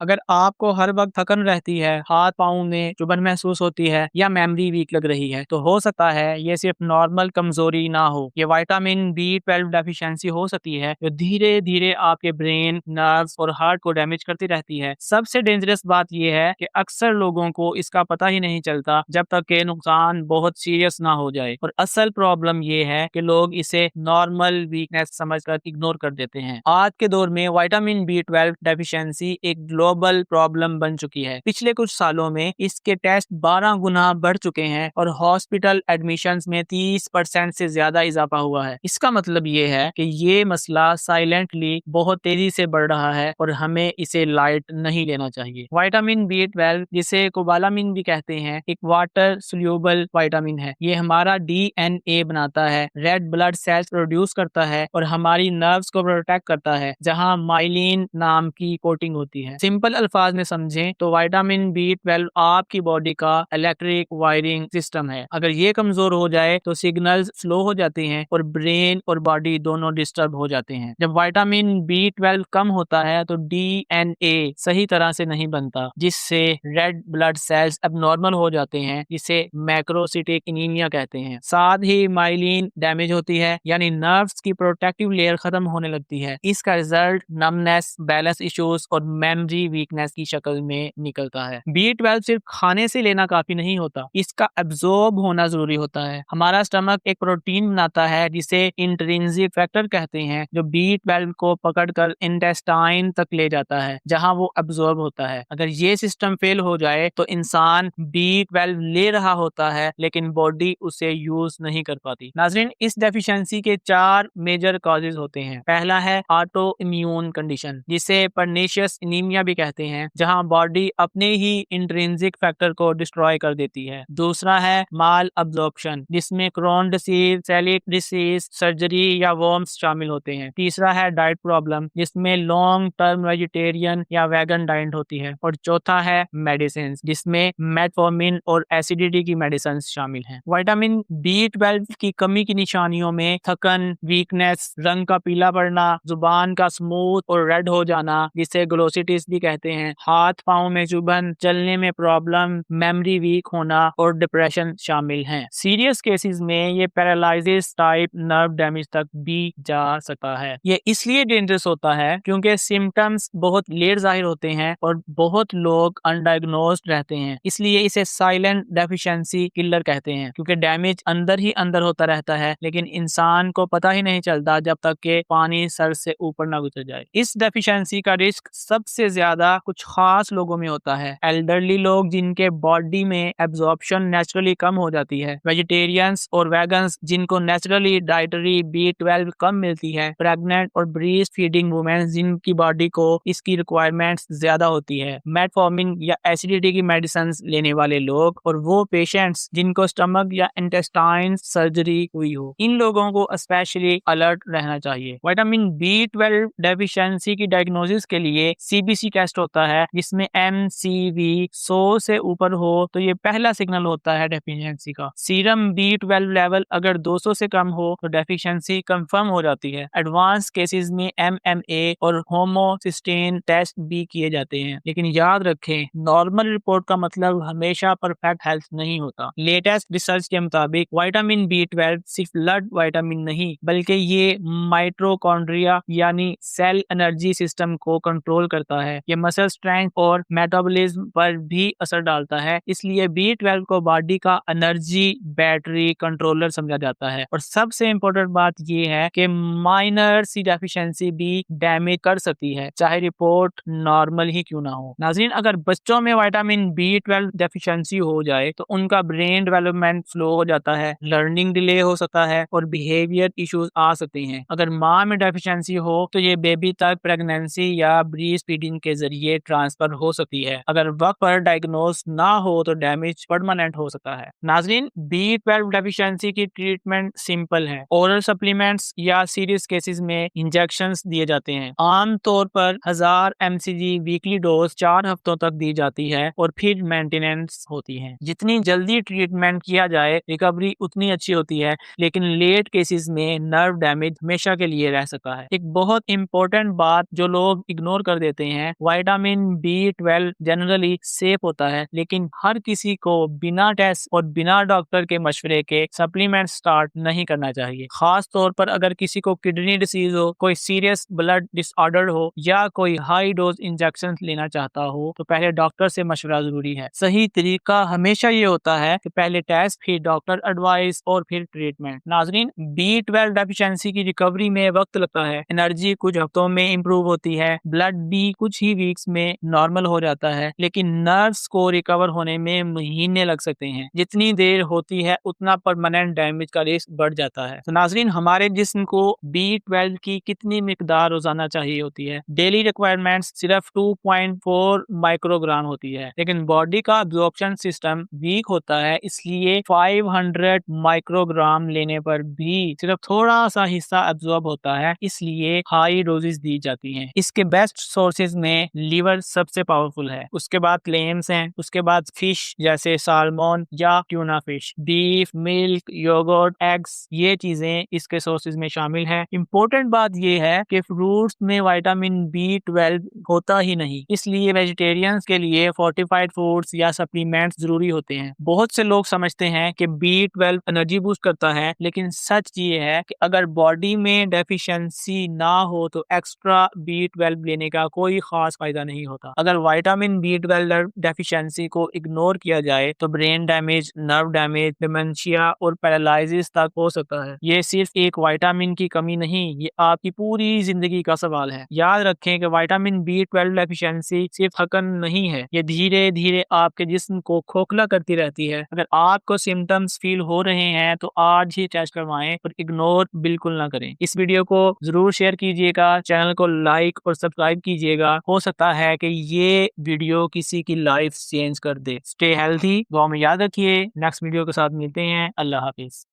अगर आपको हर वक्त थकन रहती है, हाथ पाँव में चुभन महसूस होती है या मेमोरी वीक लग रही है, तो हो सकता है ये सिर्फ नॉर्मल कमजोरी ना हो। ये विटामिन बी 12 डेफिशिएंसी हो सकती है जो धीरे धीरे आपके ब्रेन, नर्व्स और हार्ट को डैमेज करती रहती है। सबसे डेंजरस बात यह है कि अक्सर लोगों को इसका पता ही नहीं चलता जब तक कि नुकसान बहुत सीरियस ना हो जाए। और असल प्रॉब्लम ये है कि लोग इसे नॉर्मल वीकनेस समझकर इग्नोर कर देते हैं। आज के दौर में विटामिन बी 12 डेफिशिएंसी एक ग्लोबल प्रॉब्लम बन चुकी है। पिछले कुछ सालों में इसके टेस्ट 12 गुना बढ़ चुके हैं और हॉस्पिटल एडमिशन्स में 30% से ज्यादा इजाफा हुआ है। इसका मतलब ये है कि ये मसला साइलेंटली बहुत तेजी से बढ़ रहा है और हमें इसे लाइट नहीं लेना चाहिए। विटामिन बी 12, जिसे कोबालामिन भी कहते हैं, एक वाटर सोल्यूबल विटामिन है। ये हमारा DNA बनाता है, रेड ब्लड सेल्स प्रोड्यूस करता है और हमारी नर्व्स को प्रोटेक्ट करता है जहां माइलिन नाम की कोटिंग होती है। सिंपल अल्फाज में समझें तो विटामिन बी 12 आपकी बॉडी का इलेक्ट्रिक वायरिंग सिस्टम है। अगर ये कमजोर हो जाए तो सिग्नल्स स्लो हो जाते हैं और ब्रेन और बॉडी दोनों डिस्टर्ब हो जाते हैं। जब विटामिन बी 12 कम होता है तो DNA सही तरह से नहीं बनता, जिससे रेड ब्लड सेल्स अबनॉर्मल हो जाते हैं, जिसे मैक्रोसिटिक एनीमिया कहते हैं। साथ ही माइलिन डैमेज होती है, यानी नर्व्स की प्रोटेक्टिव लेयर खत्म होने लगती है। इसका रिजल्ट नमनेस, बैलेंस इश्यूज और मेमोरी वीकनेस की शक्ल में निकलता है। बी 12 सिर्फ खाने से लेना काफी नहीं होता, इसका एब्जॉर्ब होना जरूरी होता है। हमारा स्टमक एक प्रोटीन बनाता है जिसे इंट्रिंसिक फैक्टर कहते हैं, जो बी 12 को पकड़कर इंटेस्टाइन तक ले जाता है जहां वो एब्जॉर्ब होता है। अगर ये सिस्टम फेल हो जाए तो इंसान बी 12 ले रहा होता है लेकिन बॉडी उसे यूज नहीं कर पाती। नाज़रीन, इस डेफिशिएंसी के 4 मेजर कॉजेज होते हैं। पहला है ऑटो इम्यून कंडीशन, जिसे पर्निशियस एनीमिया भी कहते हैं, जहां बॉडी अपने ही इंट्रिंसिक फैक्टर को डिस्ट्रॉय कर देती है। दूसरा है माल अब्जॉर्प्शन, जिसमें Crohn disease, coeliac disease, surgery या वर्म्स शामिल होते हैं। तीसरा है डाइट प्रॉब्लम, जिसमें लॉन्ग टर्म वेजिटेरियन या वेगन डाइट होती है। और चौथा है मेडिसिन, जिसमें मेटफॉर्मिन और एसिडिटी की मेडिसिन शामिल हैं। विटामिन बी 12 की कमी की निशानियों में थकन, वीकनेस, रंग का पीला पड़ना, जुबान का स्मूथ और रेड हो जाना, जिसे ग्लोसिटिस भी कहते हैं, हाथ पाँव में चुभन, चलने में प्रॉब्लम, मेमोरी वीक होना और डिप्रेशन शामिल हैं। सीरियस केसेस में ये पैरालिसिस टाइप नर्व डैमेज तक भी जा सकता है। ये इसलिए डेंजरस होता है क्योंकि सिम्टम्स बहुत लेट जाहिर होते हैं और बहुत लोग अनडायग्नोज्ड रहते हैं। इसलिए इसे साइलेंट डेफिशिएंसी किलर कहते हैं, क्योंकि डैमेज अंदर ही अंदर होता रहता है लेकिन इंसान को पता ही नहीं चलता जब तक कि पानी सर से ऊपर ना गुजर जाए। इस डेफिशिएंसी का रिस्क सबसे ज्यादा कुछ खास लोगों में होता है। एल्डरली लोग जिनके बॉडी में एब्जॉर्प्शन नेचुरली कम हो जाती है, वेजिटेरियंस और वेगन्स जिनको नेचुरली डाइटरी बी 12 कम मिलती है, प्रेग्नेंट और ब्रीस्ट फीडिंग वुमेन जिनकी बॉडी को इसकी रिक्वायरमेंट्स ज्यादा होती है, मेटफॉर्मिन या एसिडिटी की मेडिसिन लेने वाले लोग, और वो पेशेंट्स जिनको स्टमक या इंटेस्टाइन सर्जरी हुई हो। इन लोगों को स्पेशली अलर्ट रहना चाहिए। विटामिन बी 12 डेफिशिएंसी की डायग्नोसिस के लिए CBC टेस्ट होता है, जिसमें MCV 100 से ऊपर हो तो ये पहला सिग्नल होता है डेफिशिएंसी का। सीरम बी 12 लेवल अगर 200 से कम हो तो डेफिशिएंसी कंफर्म हो जाती है। एडवांस केसेस में MMA और होमोसिस्टेन टेस्ट भी किए जाते हैं, लेकिन याद रखें नॉर्मल रिपोर्ट का मतलब हमेशा परफेक्ट हेल्थ नहीं होता। लेटेस्ट रिसर्च के मुताबिक विटामिन बी 12 सिर्फ ब्लड विटामिन नहीं, बल्कि ये माइटोकॉन्ड्रिया यानी सेल एनर्जी सिस्टम को कंट्रोल करता है। ये मसल स्ट्रेंथ और मेटाबॉलिज्म पर भी असर डालता है। इसलिए बी 12 को बॉडी का एनर्जी बैटरी कंट्रोलर समझा जाता है। और सबसे इम्पोर्टेंट बात यह है कि माइनर सी डेफिशिएंसी भी डैमेज कर सकती है, चाहे रिपोर्ट नॉर्मल ही क्यों ना हो। नाज़रीन, अगर बच्चों में विटामिन बी 12 डेफिशिएंसी हो जाए तो उनका ब्रेन डेवलपमेंट स्लो हो जाता है, लर्निंग डिले हो सकता है और बिहेवियर इश्यूज आ सकते हैं। अगर माँ में डेफिशिएंसी हो तो ये बेबी तक प्रेगनेंसी या ब्रीस्ट फीडिंग के जरिए ट्रांसफर हो सकती है। अगर वक्त पर डायग्नोस ना हो तो डैमेज परमानेंट हो सकता है। नाज़रीन, बी 12 डेफिशिएंसी की ट्रीटमेंट सिंपल है। ओरल सप्लीमेंट्स या सीरियस केसेस में इंजेक्शंस दिए जाते हैं। आमतौर पर 1000 mcg वीकली डोज 4 हफ्तों तक दी जाती है और फिर मेंटेनेंस होती है। जितनी जल्दी ट्रीटमेंट किया जाए रिकवरी उतनी अच्छी होती है, लेकिन लेट केसेस में नर्व डैमेज हमेशा के लिए रह सकता है। एक बहुत इंपॉर्टेंट बात जो लोग इग्नोर कर देते हैं, विटामिन B12 जनरली सेफ होता है, लेकिन हर किसी को बिना टेस्ट और बिना डॉक्टर के मशवरे के सप्लीमेंट स्टार्ट नहीं करना चाहिए। खास तौर पर अगर किसी को किडनी डिसीज हो, कोई सीरियस ब्लड डिसऑर्डर हो या कोई हाई डोज इंजेक्शन लेना चाहता हो, तो पहले डॉक्टर से मशवरा जरूरी है। सही तरीका हमेशा ये होता है कि पहले टेस्ट, फिर डॉक्टर एडवाइस और फिर ट्रीटमेंट। नाजरीन, B12 डेफिशिएंसी की रिकवरी में वक्त लगता है। एनर्जी कुछ हफ्तों में इंप्रूव होती है, ब्लड भी कुछ ही वीक्स में नॉर्मल हो जाता है, लेकिन नर्व्स को रिकवर होने में महीने लग सकते हैं। जितनी देर होती है उतना परमानेंट डैमेज का रिस्क बढ़ जाता है। तो नाजरीन, हमारे जिस्म को B12 की कितनी मिकदार रोजाना चाहिए होती है? डेली रिक्वायरमेंट सिर्फ 2.4 माइक्रोग्राम होती है, लेकिन बॉडी का अब्जॉर्प्शन सिस्टम वीक होता है, इसलिए 500 माइक्रोग्राम लेने पर भी सिर्फ थोड़ा सा हिस्सा अब्जॉर्ब होता है, इसलिए हाई डोजेस दी जाती हैं। इसके बेस्ट सोर्सेज में लीवर सबसे पावरफुल है, उसके बाद क्लेम्स हैं, उसके बाद फिश जैसे सालमन या tuna fish, beef, milk, yoghurt, eggs, ये चीजें इसके सोर्सेज में शामिल है। इम्पोर्टेंट बात यह है कि फ्रूट्स में विटामिन B12 होता ही नहीं, इसलिए वेजिटेरियंस के लिए फोर्टिफाइड फूड्स या सप्लीमेंट्स जरूरी होते हैं। बहुत से लोग समझते हैं कि B12 एनर्जी बूस्ट करता है, लेकिन सच ये है कि अगर बॉडी में डेफिशिएंसी ना हो तो एक्स्ट्रा B12 लेने का कोई खास फायदा नहीं होता। अगर विटामिन B12 डेफिशिएंसी को इग्नोर किया जाए तो brain damage, nerve damage, dementia और पैरालिसिस तक हो सकता है। ये सिर्फ एक विटामिन की कमी नहीं, ये आपकी पूरी जिंदगी का सवाल है। याद रखें कि विटामिन B12 डेफिशिएंसी सिर्फ थकन नहीं है, ये धीरे धीरे आपके जिस्म को खोखला करती रहती है। अगर आपको सिम्टम्स फील हो रहे हैं तो आज ही टेस्ट करवाएं और इग्नोर बिल्कुल ना करें। इस वीडियो को जरूर शेयर कीजिएगा, चैनल को लाइक और सब्सक्राइब कीजिएगा। हो सकता है कि ये वीडियो किसी की लाइफ चेंज कर दे। स्टे हेल्थी, दुआ में याद रखिए। नेक्स्ट वीडियो के साथ मिलते हैं। अल्लाह हाफिज।